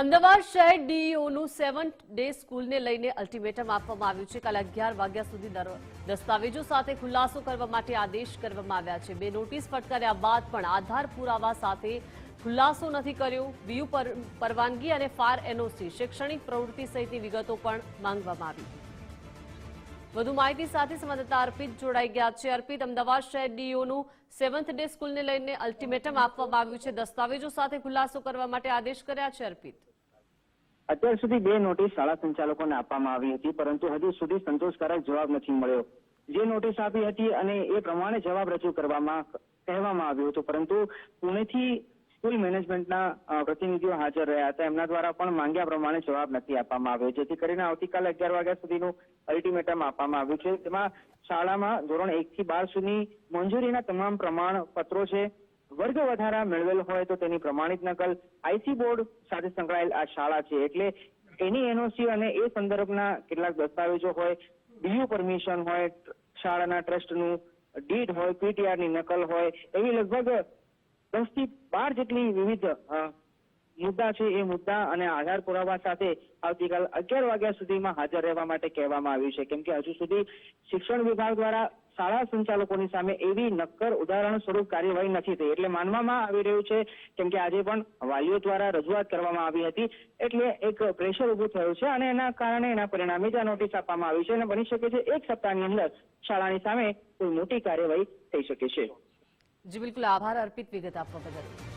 અમદાવાદ શહેર ડીઈઓનું 7th day સ્કૂલને લઈને ultimatum આપવામાં આવ્યું છે. કાલે 11 વાગ્યા સુધી દસ્તાવેજો સાથે ખુલાસો કરવા માટે આદેશ કરવામાં આવ્યા છે. 2 નોટિસ ફટકાર્યા બાદ પણ આધાર પુરાવા સાથે ખુલાસો નથી કર્યો. વીયુ પરવાનગી અને ફાયર એનઓસી, શૈક્ષણિક પ્રવૃત્તિ સહિતની વિગતો પણ માંગવામાં આવી. વધુ માહિતી સાથે સંવાદદાતા અર્પિત જોડાઈ ગયા છે. અર્પિત, અમદાવાદ શહેર ડીઈઓનું 7th ડે સ્કૂલને લઈને અલ્ટિમેટમ આપવામાં આવ્યું છે. દસ્તાવેજો સાથે ખુલાસો કરવા માટે આદેશ કર્યા છે. અર્પિત, અત્યાર સુધી 2 નોટિસ શાળા સંચાલકોને આપવામાં આવી હતી, પરંતુ હજુ સુધી સંતોષકારક જવાબ નથી મળ્યો. જે નોટિસ આપી હતી અને એ પ્રમાણે જવાબ રજૂ કહેવામાં આવ્યું હતું, પરંતુ પુણેથી સ્કૂલ મેનેજમેન્ટના પ્રતિનિધિઓ હાજર રહ્યા હતા. એમના દ્વારા પણ માંગ્યા પ્રમાણે જવાબ નથી આપવામાં આવ્યો, જેથી કરીને આવતીકાલે 11 વાગ્યા સુધીનું અલ્ટિમેટમ આપવામાં આવ્યું છે. તેમાં શાળામાં ધોરણ 1 થી 12 સુધી મંજૂરીના તમામ પ્રમાણપત્રો છે. વર્ગ વધારા મેળવેલ હોય તો તેની પ્રમાણિત નકલ, આઈસી બોર્ડ સાથે સંકળાયેલ આ શાળા છે, એટલે એની એનઓસી અને એ સંદર્ભના કેટલાક દસ્તાવેજો હોય, ડીયુ પરમિશન હોય, શાળાના ટ્રસ્ટનું ડીડ હોય, પીટીઆરની નકલ હોય, એવી લગભગ 10 થી 12 જેટલી વિવિધ મુદ્દા છે. એ મુદ્દા અને આધાર પુરાવા સાથે આવતીકાલ 11 વાગ્યા સુધીમાં હાજર રહેવા માટે કહેવામાં આવ્યું છે, કેમ કે હજુ સુધી શિક્ષણ વિભાગ દ્વારા શાળા સંચાલકોની સામે એવી નક્કર ઉદાહરણ સ્વરૂપ કાર્યવાહી નથી થઈ. એટલે માનવામાં આવી રહ્યું છે, કેમ કે આજે પણ વાલીઓ દ્વારા રજૂઆત કરવામાં આવી હતી, એટલે એક પ્રેશર ઉભું થયું છે અને એના કારણે એના પરિણામે જ આ નોટિસ આપવામાં આવી છે. અને બની શકે છે 1 સપ્તાહની અંદર શાળાની સામે કોઈ મોટી કાર્યવાહી થઈ શકે છે. જી બિલકુલ, આભાર અર્પિત વિગત આપવા બદલ.